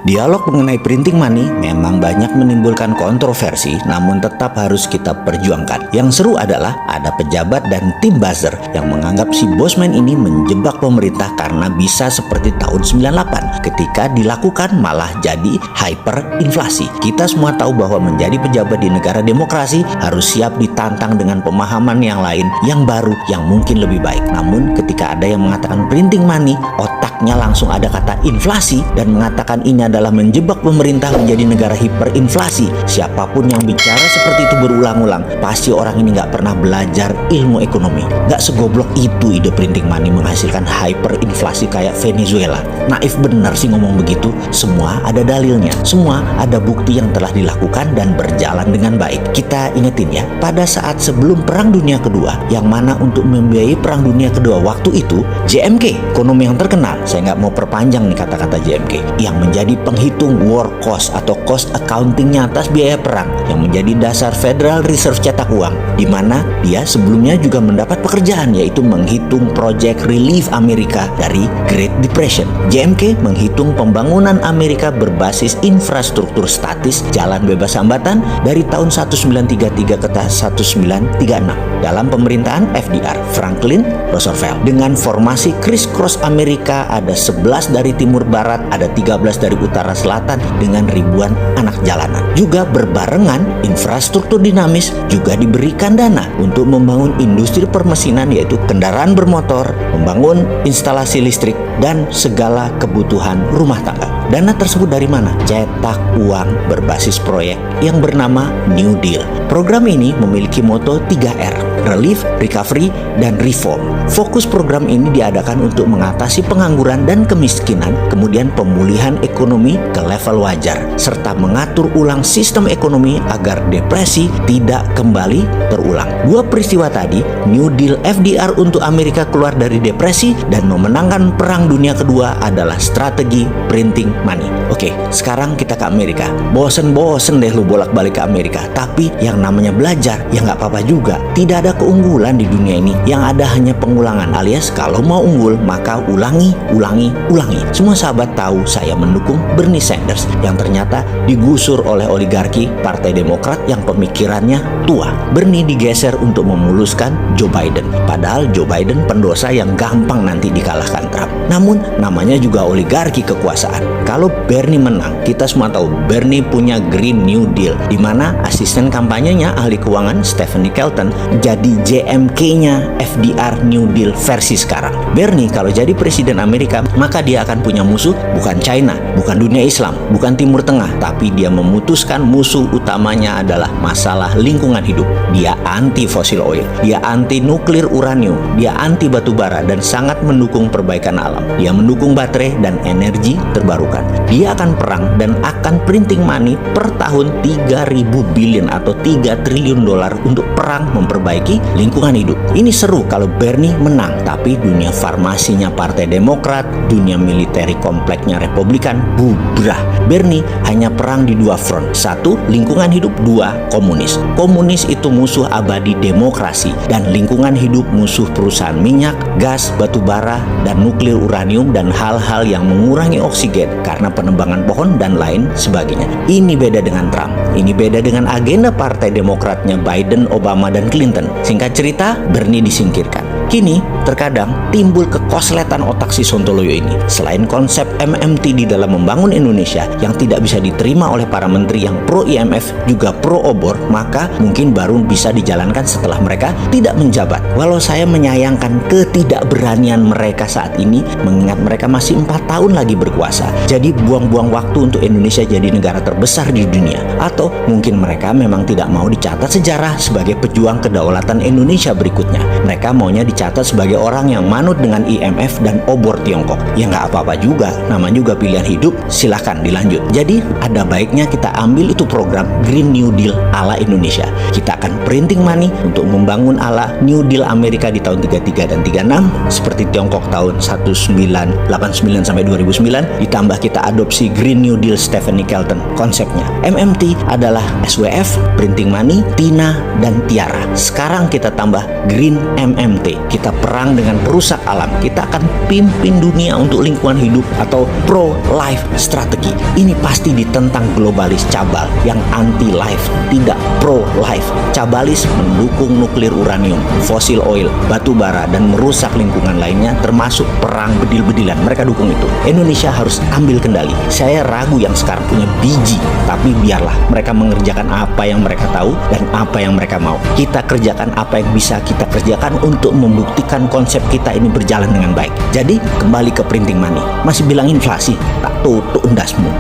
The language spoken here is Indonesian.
Dialog mengenai printing money memang banyak menimbulkan kontroversi, namun tetap harus kita perjuangkan. Yang seru adalah ada pejabat dan tim buzzer yang menganggap si Bosman ini menjebak pemerintah karena bisa seperti tahun 98 ketika dilakukan malah jadi hyperinflasi. Kita semua tahu bahwa menjadi pejabat di negara demokrasi harus siap ditantang dengan pemahaman yang lain, yang baru, yang mungkin lebih baik. Namun ketika ada yang mengatakan printing money, otaknya langsung ada kata inflasi dan mengatakan ini adalah menjebak pemerintah menjadi negara hiperinflasi. Siapapun yang bicara seperti itu berulang-ulang, pasti orang ini nggak pernah belajar ilmu ekonomi. Nggak segoblok itu ide printing money menghasilkan hyperinflasi kayak Venezuela. Naif bener sih ngomong begitu. Semua ada dalilnya, semua ada bukti yang telah dilakukan dan berjalan dengan baik. Kita ingetin ya, pada saat sebelum Perang Dunia Kedua, yang mana untuk membiayai Perang Dunia Kedua waktu itu, JMK, ekonomi yang terkenal, saya nggak mau perpanjang nih kata-kata JMK, yang menjadi penghitung war cost atau cost accountingnya atas biaya perang, yang menjadi dasar Federal Reserve cetak uang, di mana dia sebelumnya juga mendapat pekerjaan yaitu menghitung Project Relief Amerika dari Great Depression. JMK menghitung pembangunan Amerika berbasis infrastruktur statis jalan bebas hambatan dari tahun 1933 ke 1936 dalam pemerintahan FDR, Franklin Roosevelt. Dengan formasi criss-cross Amerika, ada 11 dari timur barat, ada 13 dari utara selatan dengan ribuan anak jalanan. Juga berbarengan infrastruktur dinamis juga diberikan dana untuk membangun industri permesinan yaitu kendaraan bermotor, membangun instalasi listrik dan segala kebutuhan rumah tangga. Dana tersebut dari mana? Cetak uang berbasis proyek yang bernama New Deal. Program ini memiliki moto 3R, Relief, Recovery, dan Reform. Fokus program ini diadakan untuk mengatasi pengangguran dan kemiskinan, kemudian pemulihan ekonomi ke level wajar, serta mengatur ulang sistem ekonomi agar depresi tidak kembali terulang. Dua peristiwa tadi, New Deal FDR untuk Amerika keluar dari depresi dan memenangkan Perang Dunia Kedua adalah strategi printing money. Oke, sekarang kita ke Amerika. Bosen deh lu bolak-balik ke Amerika. Tapi yang namanya belajar, ya nggak apa-apa juga. Tidak ada keunggulan di dunia ini. Yang ada hanya pengulangan, alias kalau mau unggul, maka ulangi. Semua sahabat tahu saya mendukung Bernie Sanders yang ternyata digusur oleh oligarki Partai Demokrat yang pemikirannya tua. Bernie digeser untuk memuluskan Joe Biden. Padahal Joe Biden pendosa yang gampang nanti dikalahkan Trump. Namun namanya juga oligarki kekuasaan. Kalau Bernie menang, kita semua tahu Bernie punya Green New Deal, di mana asisten kampanyenya ahli keuangan Stephanie Kelton jadi JMK-nya FDR New Deal versi sekarang. Bernie kalau jadi presiden Amerika, maka dia akan punya musuh bukan China, bukan dunia Islam, bukan Timur Tengah, tapi dia memutuskan musuh utamanya adalah masalah lingkungan hidup. Dia anti fossil oil, dia anti nuklir uranium, dia anti batu bara dan sangat mendukung perbaikan alam. Dia mendukung baterai dan energi terbarukan. Dia akan perang dan akan printing money per tahun 3.000 billion atau 3 triliun dolar untuk perang memperbaiki lingkungan hidup. Ini seru kalau Bernie menang, tapi dunia farmasinya Partai Demokrat, dunia militeri kompleknya Republikan bubrah. Bernie hanya perang di dua front. Satu, lingkungan hidup. Dua, komunis. Komunis itu musuh abadi demokrasi dan lingkungan hidup musuh perusahaan minyak, gas, batu bara, dan nuklir uranium dan hal-hal yang mengurangi oksigen karena penebangan pohon dan lain sebagainya. Ini beda dengan Trump. Ini beda dengan agenda Partai Demokratnya Biden, Obama, dan Clinton. Singkat cerita, Bernie disingkirkan. Kini, terkadang timbul kekosletan otak si Sontoloyo ini. Selain konsep MMT di dalam membangun Indonesia yang tidak bisa diterima oleh para menteri yang pro IMF juga pro obor, maka mungkin baru bisa dijalankan setelah mereka tidak menjabat. Walau saya menyayangkan ketidakberanian mereka saat ini, mengingat mereka masih 4 tahun lagi berkuasa. Jadi buang-buang waktu untuk Indonesia jadi negara terbesar di dunia. Atau mungkin mereka memang tidak mau dicatat sejarah sebagai pejuang kedaulatan Indonesia berikutnya. Mereka maunya dicatat sebagai orang yang manut dengan IMF dan obor Tiongkok. Ya nggak apa-apa juga, namanya juga pilihan hidup, silahkan dilanjut. Jadi ada baiknya kita ambil itu program Green New Deal ala Indonesia. Kita akan printing money untuk membangun ala New Deal Amerika di tahun 33 dan 36 seperti Tiongkok tahun 1989 sampai 2009, ditambah kita adopsi Green New Deal Stephanie Kelton konsepnya. MMT Tadi adalah SWF, Printing Money, Tina, dan Tiara. Sekarang kita tambah Green MMT. Kita perang dengan perusak alam. Kita akan pimpin dunia untuk lingkungan hidup atau pro-life strategi. Ini pasti ditentang globalis cabal yang anti-life, tidak pro-life. Cabalis mendukung nuklir uranium, fosil oil, batu bara, dan merusak lingkungan lainnya termasuk perang bedil-bedilan. Mereka dukung itu. Indonesia harus ambil kendali. Saya ragu yang sekarang punya biji, tapi biarlah mereka mengerjakan apa yang mereka tahu dan apa yang mereka mau. Kita kerjakan apa yang bisa kita kerjakan untuk membuktikan konsep kita ini berjalan dengan baik. Jadi kembali ke printing money. Masih bilang inflasi, tak tutup endasmu.